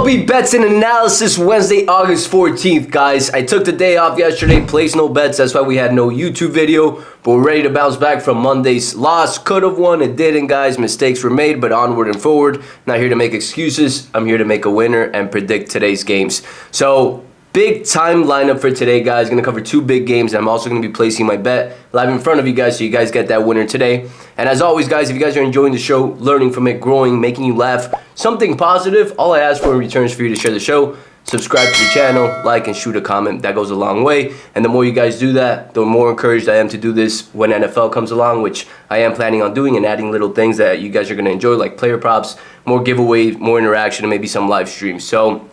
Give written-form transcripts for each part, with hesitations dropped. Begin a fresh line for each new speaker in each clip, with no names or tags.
MLB bets and analysis Wednesday, August 14th, guys. I took the day off yesterday, placed no bets. That's why we had no YouTube video. But we're ready to bounce back from Monday's loss. Could have won, it didn't, guys. Mistakes were made, but onward and forward. Not here to make excuses. I'm here to make a winner and predict today's games. So, big time lineup for today, guys. Going to cover two big games. I'm also going to be placing my bet live in front of you guys so you guys get that winner today. And as always, guys, if you guys are enjoying the show, learning from it, growing, making you laugh, something positive, all I ask for in return is for you to share the show, subscribe to the channel, like, and shoot a comment. That goes a long way. And the more you guys do that, the more encouraged I am to do this when NFL comes along, which I am planning on doing and adding little things that you guys are going to enjoy, like player props, more giveaways, more interaction, and maybe some live streams. So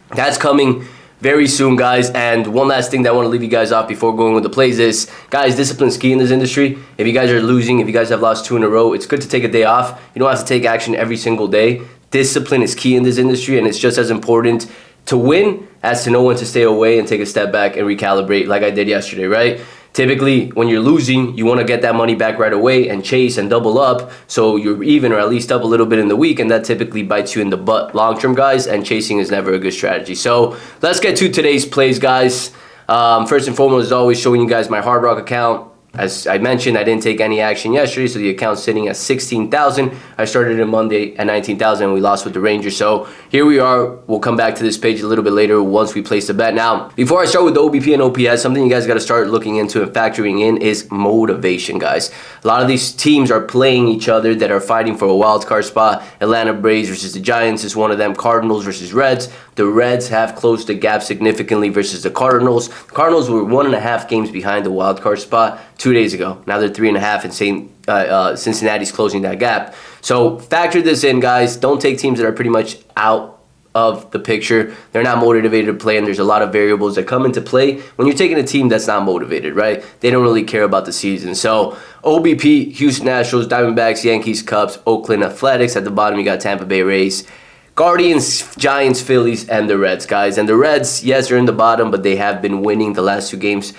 that's coming very soon, guys. And one last thing that I want to leave you guys off before going with the plays is, guys, discipline's key in this industry. If you guys are losing, if you guys have lost 2 in a row, it's good to take a day off. You don't have to take action every single day. Discipline is key in this industry, and it's just as important to win as to know when to stay away and take a step back and recalibrate like I did yesterday, right? Typically, when you're losing, you want to get that money back right away and chase and double up so you're even or at least up a little bit in the week, and that typically bites you in the butt long-term, guys, and chasing is never a good strategy. So let's get to today's plays, guys. First and foremost, as always, showing you guys my Hard Rock account. As I mentioned, I didn't take any action yesterday, so the account's sitting at 16,000. I started it Monday at 19,000, and we lost with the Rangers. So here we are. We'll come back to this page a little bit later once we place the bet. Now, before I start with the OBP and OPS, something you guys got to start looking into and factoring in is motivation, guys. A lot of these teams are playing each other that are fighting for a wild card spot. Atlanta Braves versus the Giants is one of them. Cardinals versus Reds. The Reds have closed the gap significantly versus the Cardinals. The Cardinals were 1.5 games behind the wild card spot 2 days ago. Now they're 3.5, and Cincinnati's closing that gap. So factor this in, guys. Don't take teams that are pretty much out of the picture. They're not motivated to play, and there's a lot of variables that come into play when you're taking a team that's not motivated, right? They don't really care about the season. So OBP, Houston Nationals, Diamondbacks, Yankees, Cubs, Oakland Athletics. At the bottom, you got Tampa Bay Rays, Guardians, Giants, Phillies, and the Reds, guys. And the Reds, yes, they're in the bottom, but they have been winning the last 2 games.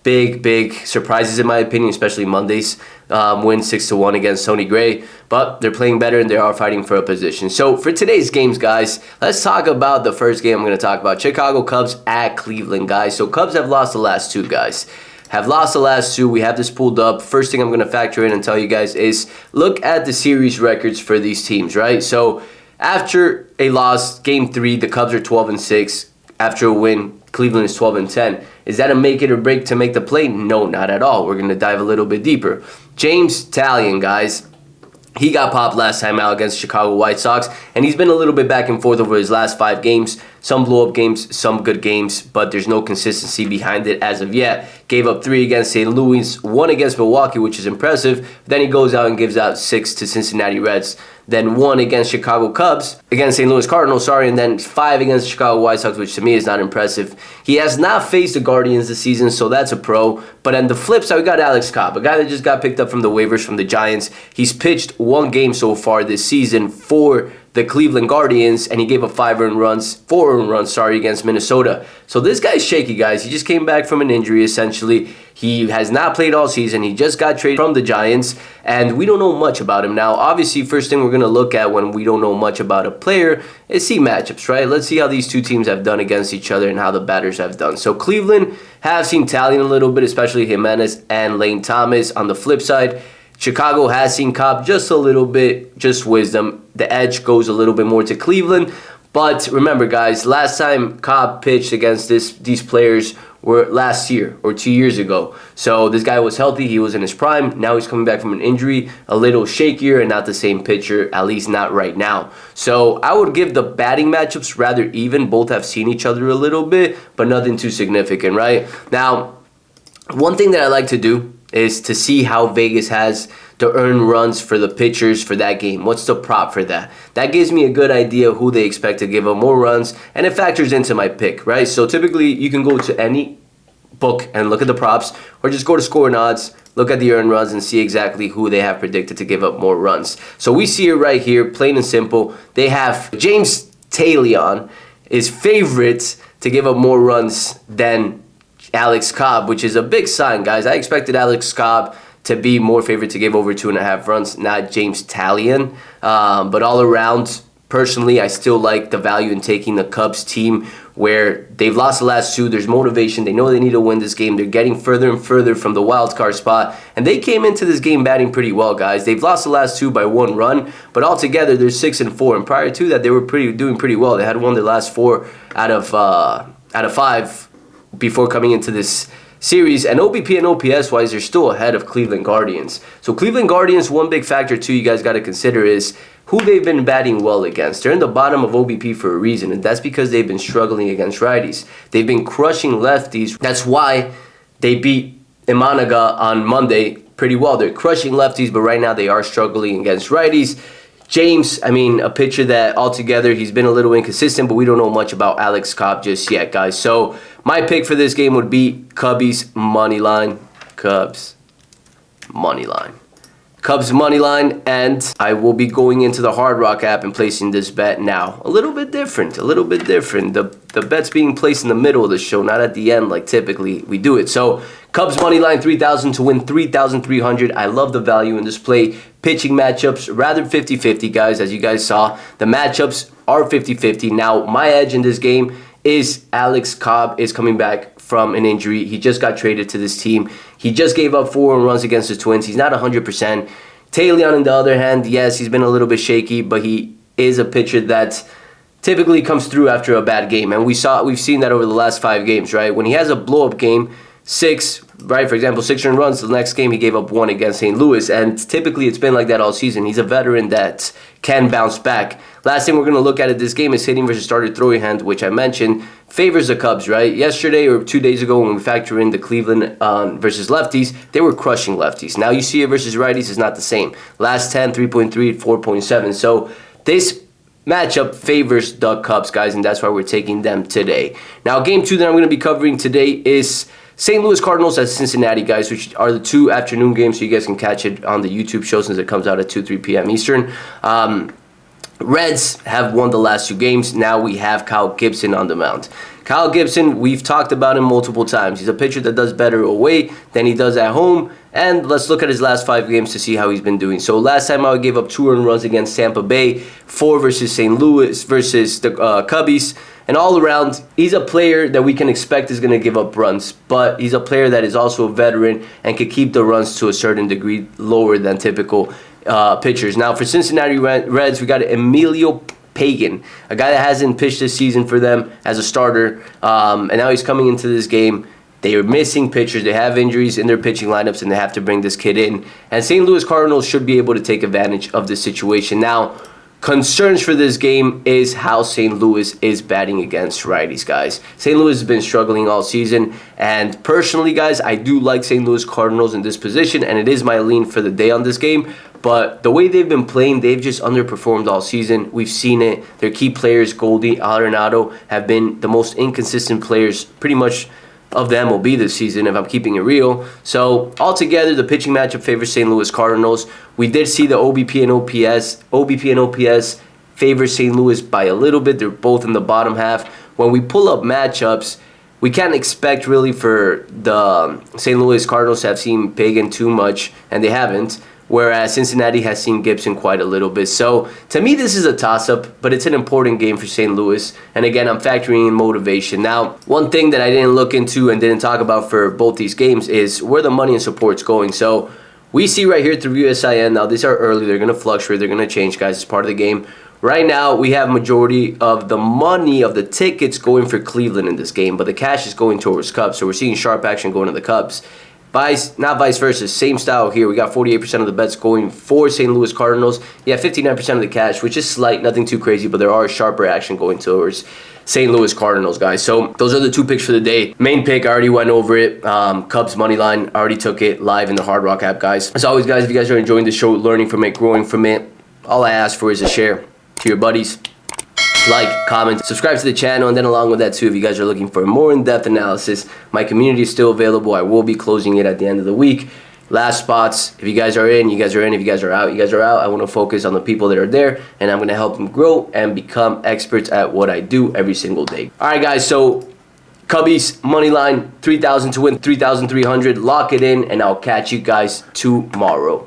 Big surprises in my opinion, especially Monday's win 6-1 against Tony Gray. But they're playing better and they are fighting for a position. So for today's games, guys, let's talk about the first game I'm going to talk about. Chicago Cubs at Cleveland, guys. So Cubs have lost the last 2, guys. Have lost the last 2. We have this pulled up. First thing I'm going to factor in and tell you guys is look at the series records for these teams, right? So after a loss, Game 3, the Cubs are 12-6. After a win, Cleveland is 12-10. Is that a make it or break to make the play? No, not at all. We're going to dive a little bit deeper. James Talion, guys. He got popped last time out against Chicago White Sox, and he's been a little bit back and forth over his last 5 games. Some blow-up games, some good games, but there's no consistency behind it as of yet. Gave up 3 against St. Louis, 1 against Milwaukee, which is impressive. Then he goes out and gives out 6 to Cincinnati Reds. Then 1 against Chicago Cubs, against St. Louis Cardinals, and then 5 against Chicago White Sox, which to me is not impressive. He has not faced the Guardians this season, so that's a pro. But on the flip side, we got Alex Cobb, a guy that just got picked up from the waivers from the Giants. He's pitched 1 game so far this season for the Cleveland Guardians, and he gave up 4 earned runs, against Minnesota. So this guy's shaky, guys. He just came back from an injury, essentially. He has not played all season. He just got traded from the Giants, and we don't know much about him. Now, obviously, first thing we're going to look at when we don't know much about a player is see matchups, right? Let's see how these two teams have done against each other and how the batters have done. So Cleveland have seen Talion a little bit, especially Jimenez and Lane Thomas. On the flip side, Chicago has seen Cobb just a little bit, just wisdom. The edge goes a little bit more to Cleveland. But remember, guys, last time Cobb pitched against these players were last year or 2 years ago. So this guy was healthy. He was in his prime. Now he's coming back from an injury, a little shakier and not the same pitcher, at least not right now. So I would give the batting matchups rather even. Both have seen each other a little bit, but nothing too significant, right? Now, one thing that I like to do is to see how Vegas has to earn runs for the pitchers for that game. What's the prop for that? That gives me a good idea of who they expect to give up more runs, and it factors into my pick, right? So typically, you can go to any book and look at the props, or just go to score and odds, look at the earned runs, and see exactly who they have predicted to give up more runs. So we see it right here, plain and simple. They have James Talion is favorites to give up more runs than Alex Cobb, which is a big sign, guys. I expected Alex Cobb to be more favored to give over 2.5 runs, not James Talion. But all around, Personally, I still like the value in taking the Cubs team where they've lost the last two. There's motivation. They know they need to win this game. They're getting further and further from the wild card spot. And they came into this game batting pretty well, guys. They've lost the last two by 1 run, but altogether they're 6-4. And prior to that, they were doing pretty well. They had won their last 4 out of 5 before coming into this series. And OBP and OPS wise, they're still ahead of Cleveland Guardians. So Cleveland Guardians, one big factor too you guys got to consider is who they've been batting well against. They're in the bottom of OBP for a reason, and that's because they've been struggling against righties. They've been crushing lefties. That's why they beat Imanaga on Monday pretty well. They're crushing lefties, but right now they are struggling against righties. James, I mean, a pitcher that altogether he's been a little inconsistent, but we don't know much about Alex Cobb just yet, guys. So my pick for this game would be Cubbies money line. Cubs money line. Cubs money line, and I will be going into the Hard Rock app and placing this bet now. A little bit different. The bet's being placed in the middle of the show, not at the end like typically we do it. So Cubs money line 3,000 to win 3,300. I love the value in this play. Pitching matchups rather 50-50, guys. As you guys saw, the matchups are 50-50. Now my edge in this game is Alex Cobb is coming back from an injury. He just got traded to this team. He just gave up 4 runs against the Twins. He's not 100%. Taylor, on the other hand, yes, he's been a little bit shaky, but he is a pitcher that typically comes through after a bad game. And we've seen that over the last 5 games, right? When he has a blow-up game, 6, right? For example, 6 earned runs. The next game, he gave up 1 against St. Louis. And typically, it's been like that all season. He's a veteran that can bounce back. Last thing we're going to look at this game is hitting versus started throwing hand, which I mentioned favors the Cubs, right? Yesterday or 2 days ago when we factor in the Cleveland versus lefties, they were crushing lefties. Now you see it versus righties is not the same. Last 10, 3.3, 4.7. So this matchup favors the Cubs, guys, and that's why we're taking them today. Now, game 2 that I'm going to be covering today is St. Louis Cardinals at Cincinnati, guys, which are the 2 afternoon games, so you guys can catch it on the YouTube show since it comes out at 2, 3 p.m. Eastern. Reds have won the last 2 games. Now we have Kyle Gibson on the mound. Kyle Gibson, we've talked about him multiple times. He's a pitcher that does better away than he does at home. And let's look at his last 5 games to see how he's been doing. So last time I gave up 2 earned runs against Tampa Bay, 4 versus St. Louis versus the Cubbies. And all around, he's a player that we can expect is going to give up runs. But he's a player that is also a veteran and can keep the runs to a certain degree lower than typical pitchers. Now for Cincinnati Reds, we got Emilio Pagan, a guy that hasn't pitched this season for them as a starter, and now he's coming into this game. They are missing pitchers. They have injuries in their pitching lineups, and they have to bring this kid in. And St. Louis Cardinals should be able to take advantage of this situation. Now, concerns for this game is how St. Louis is batting against righties, guys. St. Louis has been struggling all season, and personally, guys, I do like St. Louis Cardinals in this position, and it is my lean for the day on this game. But the way they've been playing, they've just underperformed all season. We've seen it. Their key players, Goldie, Arenado, have been the most inconsistent players pretty much of the MLB this season, if I'm keeping it real. So altogether, the pitching matchup favors St. Louis Cardinals. We did see the OBP and OPS favor St. Louis by a little bit. They're both in the bottom half. When we pull up matchups, we can't expect really for the St. Louis Cardinals to have seen Pagan too much, and they haven't. Whereas Cincinnati has seen Gibson quite a little bit. So, to me, this is a toss-up, but it's an important game for St. Louis. And again, I'm factoring in motivation. Now, one thing that I didn't look into and didn't talk about for both these games is where the money and support's going. So, we see right here through USIN, now these are early, they're going to fluctuate, they're going to change, guys, it's part of the game. Right now, we have majority of the money of the tickets going for Cleveland in this game, but the cash is going towards Cubs. So, we're seeing sharp action going to the Cubs. Not vice versa, same style here. We got 48% of the bets going for St. Louis Cardinals. Yeah, 59% of the cash, which is slight, nothing too crazy, but there are sharper action going towards St. Louis Cardinals, guys. So those are the 2 picks for the day. Main pick, I already went over it. Cubs money line, I already took it live in the Hard Rock app, guys. As always, guys, if you guys are enjoying the show, learning from it, growing from it, all I ask for is a share to your buddies. Like, comment, subscribe to the channel, and then along with that too, if you guys are looking for more in-depth analysis, my community is still available. I will be closing it at the end of the week. Last spots, if you guys are in, you guys are in. If you guys are out, you guys are out. I want to focus on the people that are there, and I'm going to help them grow and become experts at what I do every single day. All right, guys, so Cubbies money line, 3,000 to win 3,300. Lock it in, and I'll catch you guys tomorrow.